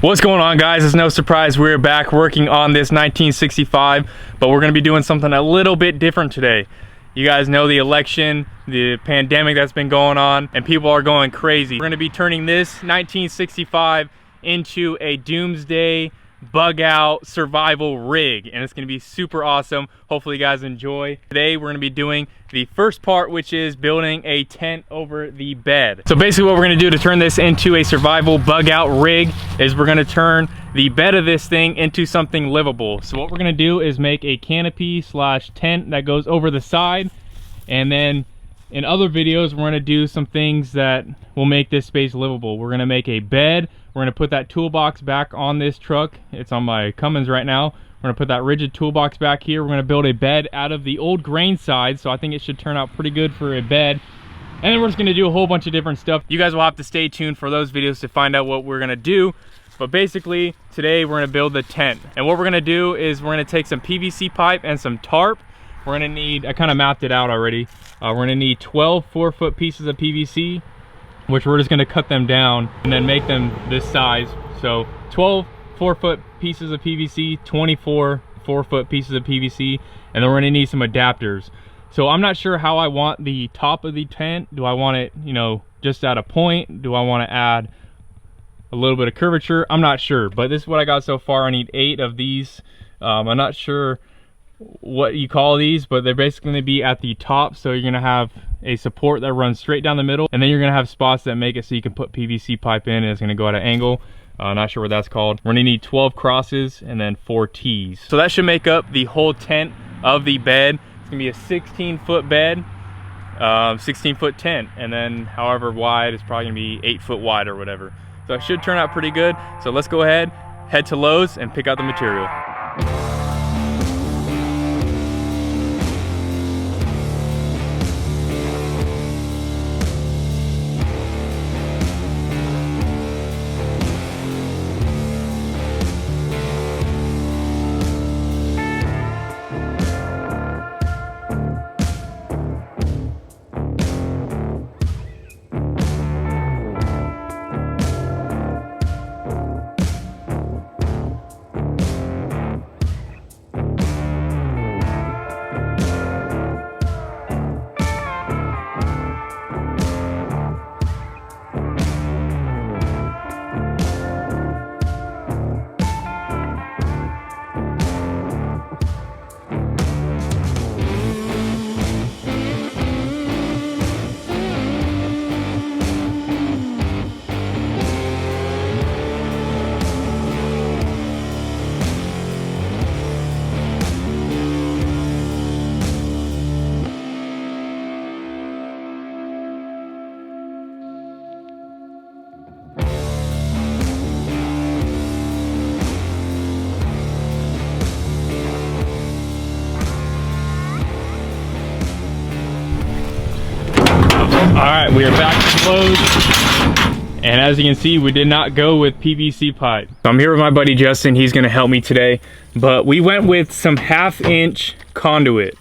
What's going on, guys? It's no surprise we're back working on this 1965, but we're going to be doing something a little bit different today. You guys know the election, the pandemic that's been going on, and people are going crazy. We're going to be turning this 1965 into a doomsday bug out survival rig, and it's going to be super awesome. Hopefully you guys enjoy. Today we're going to be doing the first part, which is building a tent over the bed. So basically what we're going to do to turn this into a survival bug out rig is we're going to turn the bed of this thing into something livable. So what we're going to do is make a canopy slash tent that goes over the side, and then in other videos we're going to do some things that will make this space livable. We're going to make a bed. We're going to put that toolbox back on this truck. It's on my Cummins right now. We're going to put that rigid toolbox back here. We're going to build a bed out of the old grain side, so I think it should turn out pretty good for a bed. And then we're just going to do a whole bunch of different stuff. You guys will have to stay tuned for those videos to find out what we're going to do. But basically, today we're going to build the tent. And what we're going to do is we're going to take some PVC pipe and some tarp. We're going to need, I kind of mapped it out already. We're going to need 12 4-foot pieces of PVC, which we're just going to cut them down and then make them this size. So 12 4-foot pieces of PVC, 24 4-foot pieces of PVC, and then we're going to need some adapters. So I'm not sure how I want the top of the tent. Do I want it, you know, just at a point? Do I want to add a little bit of curvature? I'm not sure, but this is what I got so far. I need 8 of these. I'm not sure what you call these, but they're basically going to be at the top. So you're going to have a support that runs straight down the middle, and then you're going to have spots that make it so you can put PVC pipe in, and it's going to go at an angle. Not sure what that's called. We're going to need 12 crosses and then 4 T's. So that should make up the whole tent of the bed. It's going to be a 16-foot bed, 16-foot tent, and then however wide, it's probably going to be 8 foot wide or whatever. So it should turn out pretty good. So let's go ahead, head to Lowe's, and pick out the material. Alright, we are back to Lowe's, and as you can see, we did not go with PVC pipe. So I'm here with my buddy Justin. He's going to help me today, but we went with some 1/2-inch conduit.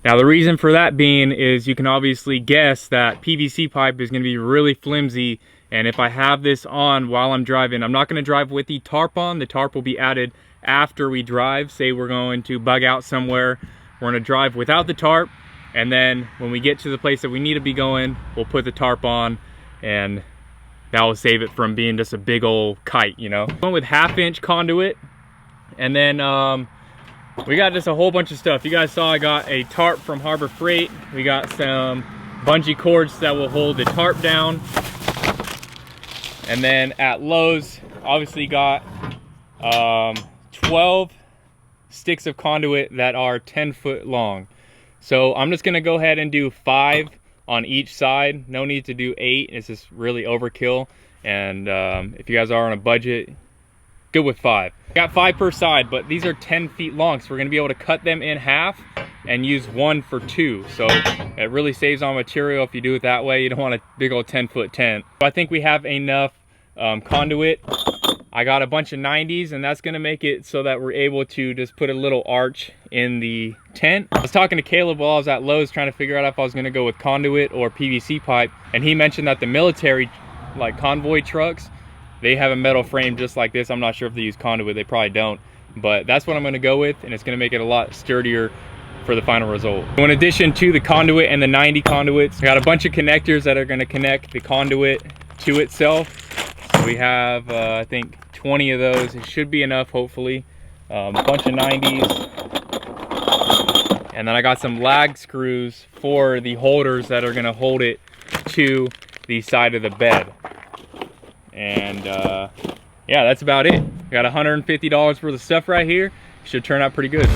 Now the reason for that being is you can obviously guess that PVC pipe is going to be really flimsy, and if I have this on while I'm driving, I'm not going to drive with the tarp on. The tarp will be added after we drive. Say we're going to bug out somewhere, we're going to drive without the tarp, and then when we get to the place that we need to be going, we'll put the tarp on, and that will save it from being just a big old kite, you know. Went with 1/2-inch conduit, and then we got just a whole bunch of stuff. You guys saw I got a tarp from Harbor Freight. We got some bungee cords that will hold the tarp down. And then at Lowe's, obviously got 12 sticks of conduit that are 10 foot long. So I'm just gonna go ahead and do 5 on each side. No need to do 8, it's just really overkill. And if you guys are on a budget, good with 5. Got 5 per side, but these are 10 feet long, so we're gonna be able to cut them in half and use 1 for 2. So it really saves on material if you do it that way. You don't want a big old 10-foot tent. So I think we have enough conduit. I got a bunch of 90s, and that's gonna make it so that we're able to just put a little arch in the tent. I was talking to Caleb while I was at Lowe's trying to figure out if I was gonna go with conduit or PVC pipe, and he mentioned that the military, like convoy trucks, They have a metal frame just like this. I'm not sure if they use conduit, they probably don't, but that's what I'm gonna go with, and it's gonna make it a lot sturdier for the final result. So in addition to the conduit and the 90 conduits, I got a bunch of connectors that are gonna connect the conduit to itself. So we have, I think 20 of those. It should be enough, hopefully. A bunch of 90s. And then I got some lag screws for the holders that are gonna hold it to the side of the bed. And yeah, that's about it. Got $150 worth of stuff right here. Should turn out pretty good.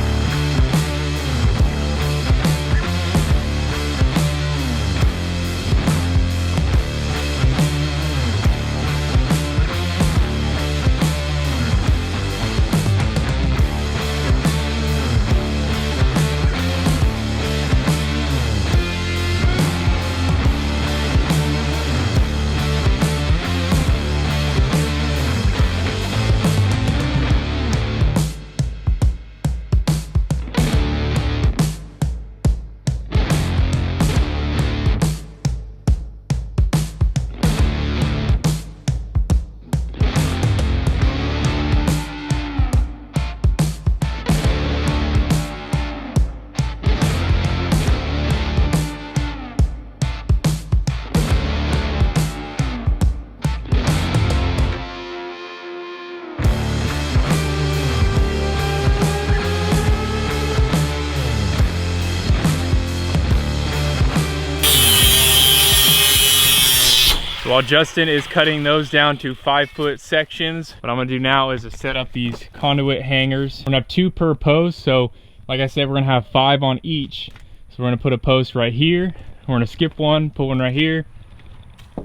So while Justin is cutting those down to 5-foot sections, what I'm gonna do now is to set up these conduit hangers. We're gonna have 2 per post. So like I said, we're gonna have 5 on each. So we're gonna put a post right here. We're gonna skip one, put one right here,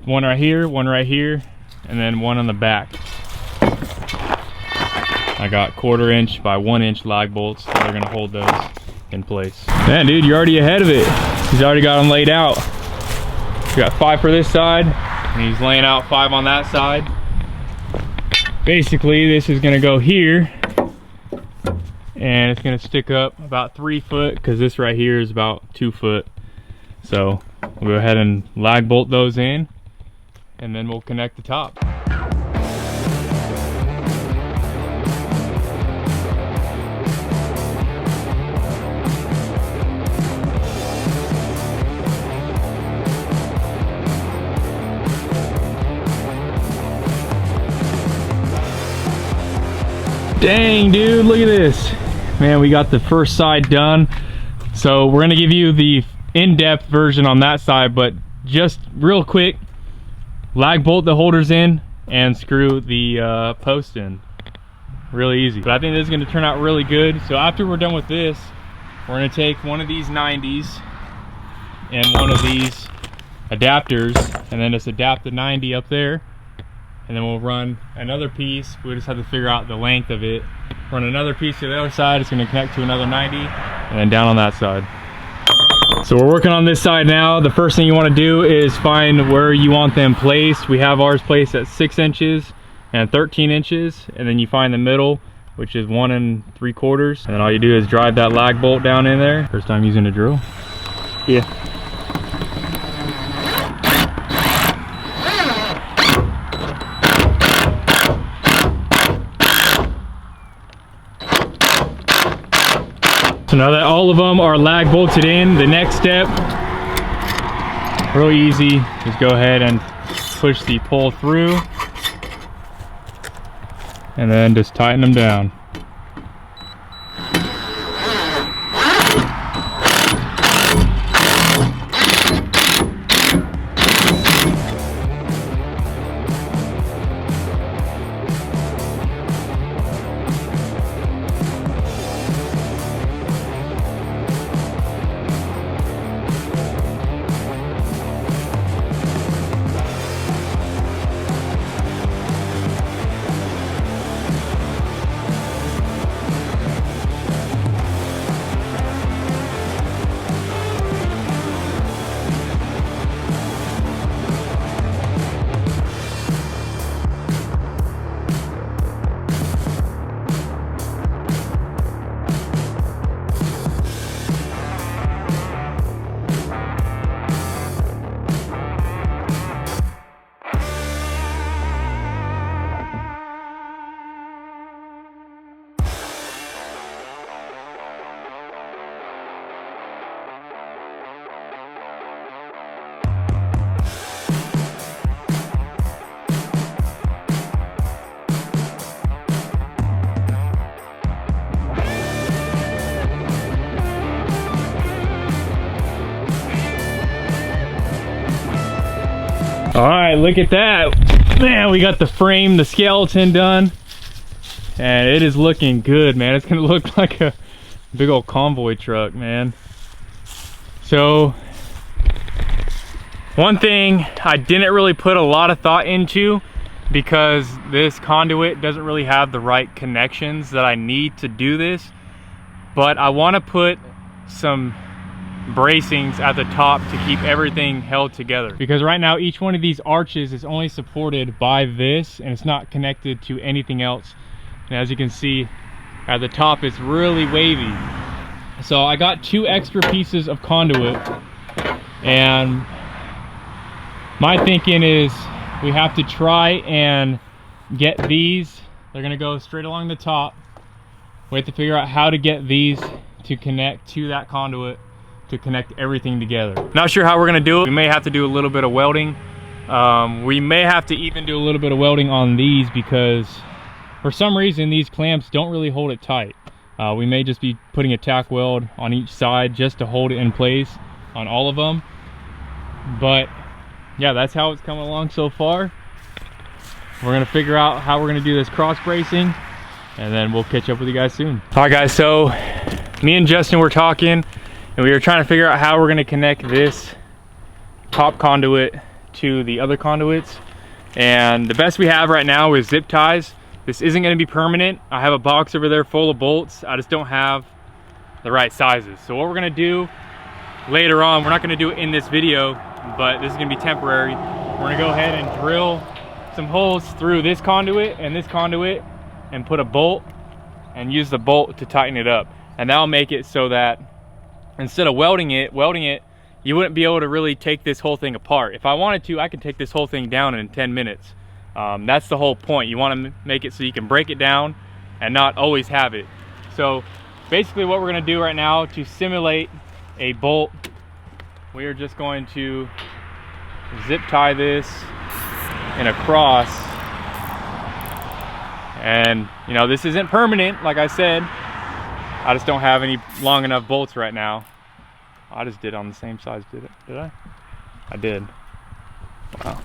one right here, one right here, and then one on the back. I got 1/4 inch by 1 inch lag bolts that are gonna hold those in place. Man, dude, you're already ahead of it. He's already got them laid out. We got 5 for this side, and he's laying out 5 on that side. Basically, this is gonna go here, and it's gonna stick up about 3 foot, because this right here is about 2 foot. So we'll go ahead and lag bolt those in, and then we'll connect the top. Dang, dude, look at this. Man, we got the first side done. So we're gonna give you the in-depth version on that side, but just real quick, lag bolt the holders in and screw the post in. Really easy. But I think this is gonna turn out really good. So after we're done with this, we're gonna take one of these 90s and one of these adapters, and then just adapt the 90 up there. And then we'll run another piece. We just have to figure out the length of it. Run another piece to the other side. It's going to connect to another 90, and then down on that side. So we're working on this side now. The first thing you want to do is find where you want them placed. We have ours placed at 6 inches and 13 inches, and then you find the middle, which is 1 3/4. And then all you do is drive that lag bolt down in there. First time using a drill? Yeah. So now that all of them are lag bolted in, the next step, real easy, just go ahead and push the pull through, and then just tighten them down. right, look at that. Man, we got the frame, the skeleton done. And it is looking good, man. It's gonna look like a big old convoy truck, man. So, one thing I didn't really put a lot of thought into, because this conduit doesn't really have the right connections that I need to do this, but I want to put some bracings at the top to keep everything held together, because right now each one of these arches is only supported by this and it's not connected to anything else. And as you can see at the top, it's really wavy. So I got 2 extra pieces of conduit, and my thinking is we have to try and get these. They're gonna go straight along the top. We have to figure out how to get these to connect to that conduit to connect everything together. Not sure how we're gonna do it. We may have to do a little bit of welding. We may have to even do a little bit of welding on these, because for some reason these clamps don't really hold it tight. We may just be putting a tack weld on each side just to hold it in place on all of them. But yeah, that's how it's coming along so far. We're gonna figure out how we're gonna do this cross bracing, and then we'll catch up with you guys soon. All right guys, so me and Justin were talking, and we were trying to figure out how we're gonna connect this top conduit to the other conduits. And the best we have right now is zip ties. This isn't gonna be permanent. I have a box over there full of bolts. I just don't have the right sizes. So what we're gonna do later on, we're not gonna do it in this video, but this is gonna be temporary. We're gonna go ahead and drill some holes through this conduit and this conduit and put a bolt and use the bolt to tighten it up. And that'll make it so that instead of welding it, you wouldn't be able to really take this whole thing apart. If I wanted to, I could take this whole thing down in 10 minutes. That's the whole point. You want to make it so you can break it down and not always have it. So basically what we're going to do right now to simulate a bolt, we are just going to zip tie this in a cross. And you know, this isn't permanent, like I said. I just don't have any long enough bolts right now. I just did on the same size, did I? I did. Wow.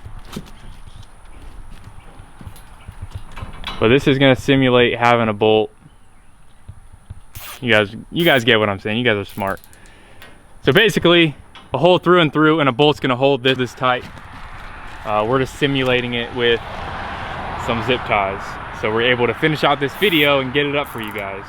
But this is gonna simulate having a bolt. You guys get what I'm saying. You guys are smart. So basically, a hole through and through, and a bolt's gonna hold this tight. We're just simulating it with some zip ties. So we're able to finish out this video and get it up for you guys.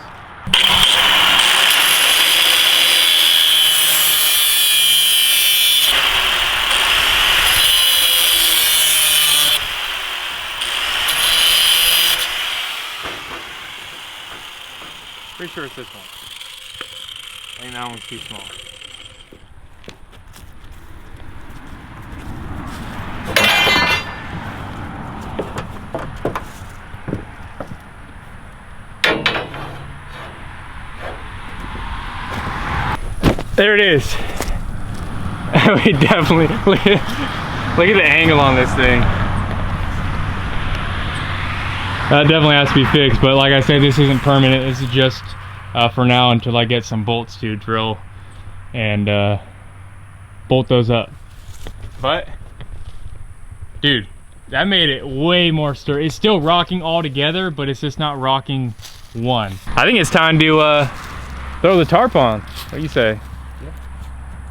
Pretty sure it's this one. I think that one's too small. There it is. We definitely, look at the angle on this thing. That definitely has to be fixed, but like I said, this isn't permanent. This is just for now until I get some bolts to drill and bolt those up. But, dude, that made it way more sturdy. It's still rocking all together, but it's just not rocking one. I think it's time to throw the tarp on. What do you say?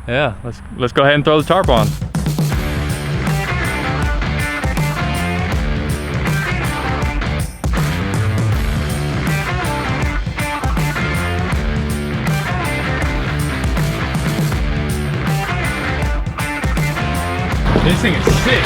Yeah, let's go ahead and throw the tarp on. This thing is sick.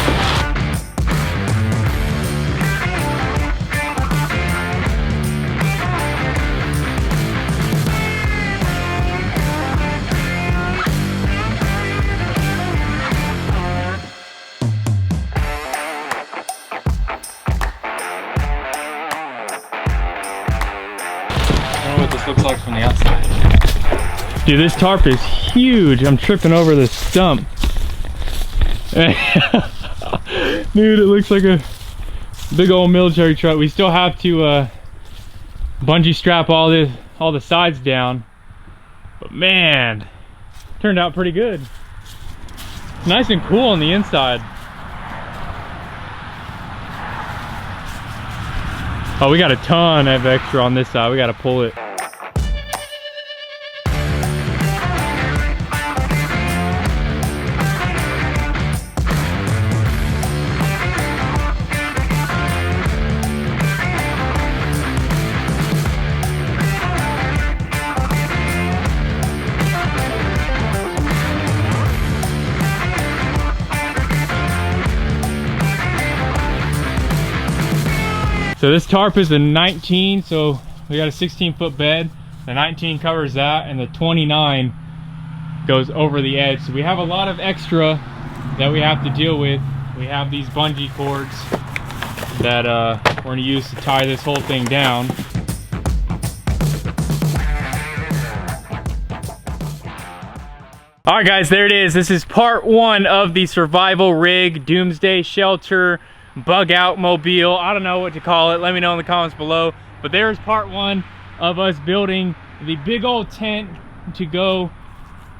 This looks like from the outside. Dude, this tarp is huge. I'm tripping over this stump. Dude, it looks like a big old military truck. We still have to bungee strap all the sides down. But man, turned out pretty good. Nice and cool on the inside. Oh, we got a ton of extra on this side. We got to pull it. So this tarp is a 19, so we got a 16-foot bed. The 19 covers that, and the 29 goes over the edge. So we have a lot of extra that we have to deal with. We have these bungee cords that we're going to use to tie this whole thing down. All right, guys, there it is. This is part one of the survival rig, Doomsday Shelter, bug out mobile. I don't know what to call it. Let me know in the comments below. But there's part one of us building the big old tent to go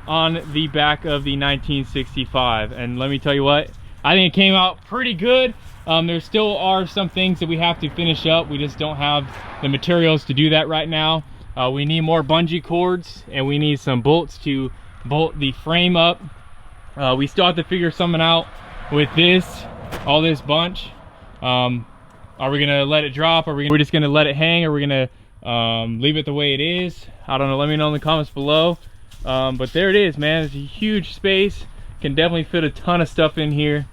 on the back of the 1965. And let me tell you what, I think it came out pretty good. There still are some things that we have to finish up. We just don't have the materials to do that right now. We need more bungee cords, and we need some bolts to bolt the frame up. We still have to figure something out with this, all this bunch. Are we gonna let it drop? We're just gonna let it hang? Are we gonna leave it the way it is? I don't know. Let me know in the comments below. But there it is, man. It's a huge space. Can definitely fit a ton of stuff in here.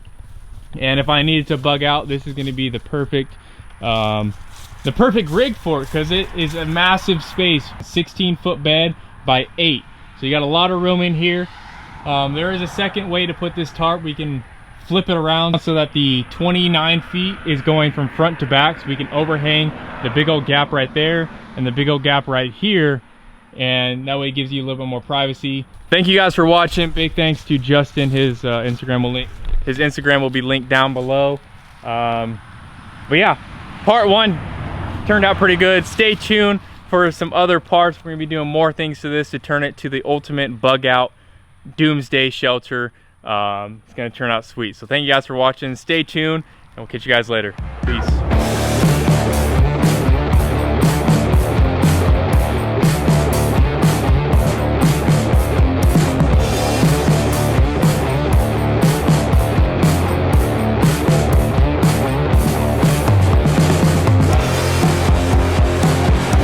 And if I needed to bug out, this is gonna be the perfect rig for it, because it is a massive space. 16-foot bed by 8. So you got a lot of room in here. There is a second way to put this tarp. We can flip it around so that the 29 feet is going from front to back, so we can overhang the big old gap right there and the big old gap right here, and that way it gives you a little bit more privacy. Thank you guys for watching. Big thanks to Justin. His Instagram will be linked down below. But yeah, part one turned out pretty good. Stay tuned for some other parts. We're gonna be doing more things to this to turn it to the ultimate bug out Doomsday Shelter. It's gonna turn out sweet. So thank you guys for watching. Stay tuned, and we'll catch you guys later. Peace.